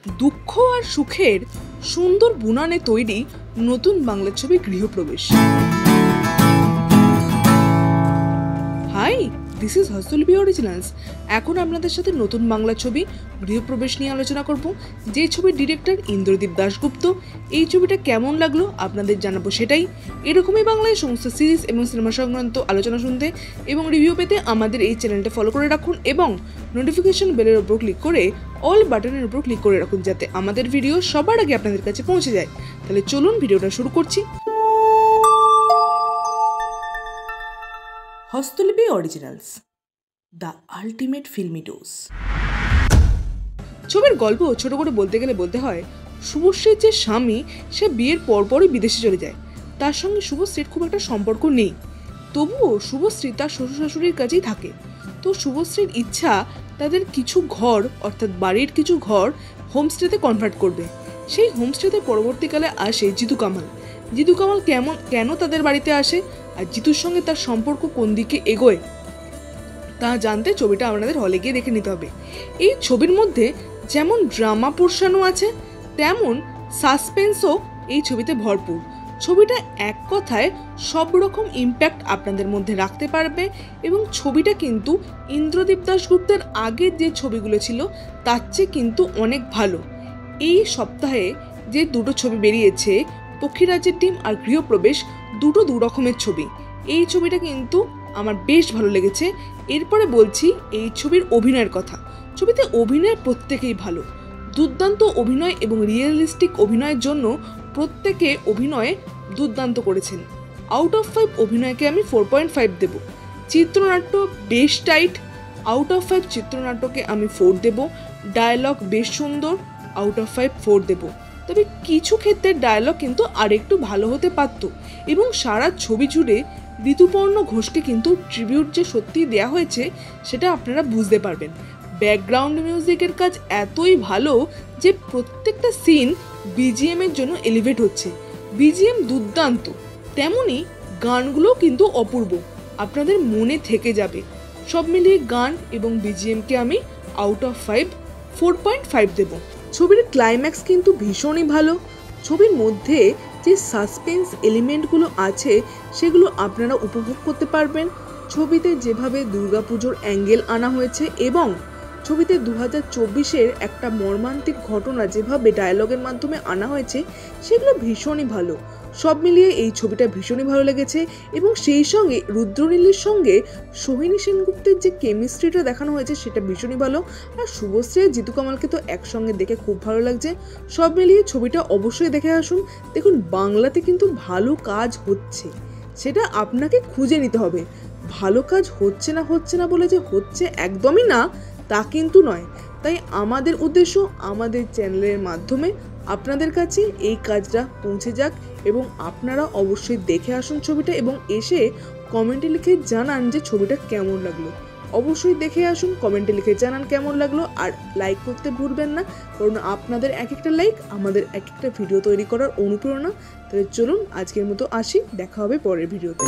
দুঃখ আর সুখের সুন্দর বুনানে তৈরি নতুন বাংলা ছবি Grihapravesh. Hi, this is Hastalipi originals. এখন আপনাদের সাথে নতুন বাংলা ছবি গৃহপ্রবেশ নিয়ে আলোচনা করব, যে ছবির ডিরেক্টর ইন্দ্রদীপ দাশগুপ্ত। এই ছবিটা কেমন লাগলো আপনাদের জানাবো সেটাই। এরকমই বাংলায় সমস্ত সিরিজ এবং সিনেমা সংক্রান্ত আলোচনা শুনতে এবং রিভিউ পেতে আমাদের এই চ্যানেলটা ফলো করে রাখুন এবং নোটিফিকেশন বেলের উপর ক্লিক করে অল বাটনের উপর ক্লিক করে রাখুন, যাতে আমাদের ভিডিও সবার আগে আপনাদের কাছে পৌঁছে যায়। তাহলে চলুন ভিডিওটা শুরু করছি। Hastalipi originals, the ultimate filmy dose. ছবির গল্প ছোট করে বলতে গেলে বলতে হয়, শুভশ্রীর যে স্বামী সে বিয়ের পরপরই বিদেশে চলে যায়। তার সঙ্গে শুভশ্রীর খুব একটা সম্পর্ক নেই, তবুও শুভশ্রী তার শ্বশুর শাশুড়ির কাছেই থাকে। তো শুভশ্রীর ইচ্ছা তাদের কিছু ঘর, অর্থাৎ বাড়ির কিছু ঘর হোমস্টেতে কনভার্ট করবে। সেই হোমস্টেতে পরবর্তীকালে আসে জিতু কামাল। জিতু কামাল কেন তাদের বাড়িতে আসে আর জিতুর সঙ্গে তার সম্পর্ক কোন দিকে এগোয় তা জানতে ছবিটা আপনাদের হলে গিয়ে দেখে নিতে হবে। এই ছবির মধ্যে যেমন ড্রামা পোর্শনও আছে, তেমন সাসপেন্সও এই ছবিতে ভরপুর। ছবিটা এক কথায় সব রকম ইম্প্যাক্ট আপনাদের মধ্যে রাখতে পারবে এবং ছবিটা কিন্তু ইন্দ্রদীপ দাশগুপ্তের আগের যে ছবিগুলো ছিল তার চেয়ে কিন্তু অনেক ভালো। এই সপ্তাহে যে দুটো ছবি বেরিয়েছে, পক্ষীরাজের ডিম আর গৃহপ্রবেশ, দুটো দু রকমের ছবি। এই ছবিটা কিন্তু আমার বেশ ভালো লেগেছে। এরপরে বলছি এই ছবির অভিনয়ের কথা। ছবিতে অভিনয় প্রত্যেকেই ভালো, দুর্দান্ত অভিনয় এবং রিয়েলিস্টিক অভিনয়ের জন্য প্রত্যেকে অভিনয়ে দুর্দান্ত করেছেন। আউট অফ 5 অভিনয়কে আমি 4.5 দেব। চিত্রনাট্য বেশ টাইট, আউট অফ 5 চিত্রনাট্যকে আমি 4 দেব। ডায়লগ বেশ সুন্দর, আউট অফ 5 4 দেব। তবে কিছু ক্ষেত্রে ডায়লগ কিন্তু আরেকটু ভালো হতে পারত এবং সারা ছবি জুড়ে ঋতুপর্ণ ঘোষকে কিন্তু ট্রিবিউট যে সত্যিই দেওয়া হয়েছে সেটা আপনারা বুঝতে পারবেন। ব্যাকগ্রাউন্ড মিউজিকের কাজ এতই ভালো যে প্রত্যেকটা সিন বিজিএমের জন্য এলিভেট হচ্ছে। বিজিএম দুর্দান্ত, তেমনি গানগুলোও কিন্তু অপূর্ব, আপনাদের মনে থেকে যাবে। সব মিলিয়ে গান এবং বিজিএমকে আমি আউট অফ 5 4.5 দেব। ছবির ক্লাইম্যাক্স কিন্তু ভীষণই ভালো। ছবির মধ্যে যে সাসপেন্স এলিমেন্টগুলো আছে সেগুলো আপনারা উপভোগ করতে পারবেন। ছবিতে যেভাবে দুর্গাপুজোর অ্যাঙ্গেল আনা হয়েছে এবং ছবিতে 2024-এর একটা মর্মান্তিক ঘটনা যেভাবে ডায়লগের মাধ্যমে আনা হয়েছে সেগুলো ভীষণই ভালো। সব মিলিয়ে এই ছবিটা ভীষণই ভালো লেগেছে এবং সেই সঙ্গে রুদ্রনীলের সঙ্গে সোহিনী সেনগুপ্তের যে কেমিস্ট্রিটা দেখানো হয়েছে সেটা ভীষণই ভালো। আর শুভশ্রী আর জিতু কামালকে তো একসঙ্গে দেখে খুব ভালো লাগছে। সব মিলিয়ে ছবিটা অবশ্যই দেখে আসুন। দেখুন, বাংলাতে কিন্তু ভালো কাজ হচ্ছে, সেটা আপনাকে খুঁজে নিতে হবে। ভালো কাজ হচ্ছে না বলে যে হচ্ছে একদমই না তা কিন্তু নয়। তাই আমাদের উদ্দেশ্য আমাদের চ্যানেলের মাধ্যমে আপনাদের কাছে এই কাজটা পৌঁছে যাক এবং আপনারা অবশ্যই দেখে আসুন ছবিটা এবং এসে কমেন্টে লিখে জানান যে ছবিটা কেমন লাগলো। অবশ্যই দেখে আসুন, কমেন্টে লিখে জানান কেমন লাগলো, আর লাইক করতে ভুলবেন না, কারণ আপনাদের এক একটা লাইক আমাদের এক একটা ভিডিও তৈরি করার অনুপ্রেরণা। তাহলে চলুন আজকের মতো আসি, দেখা হবে পরের ভিডিওতে।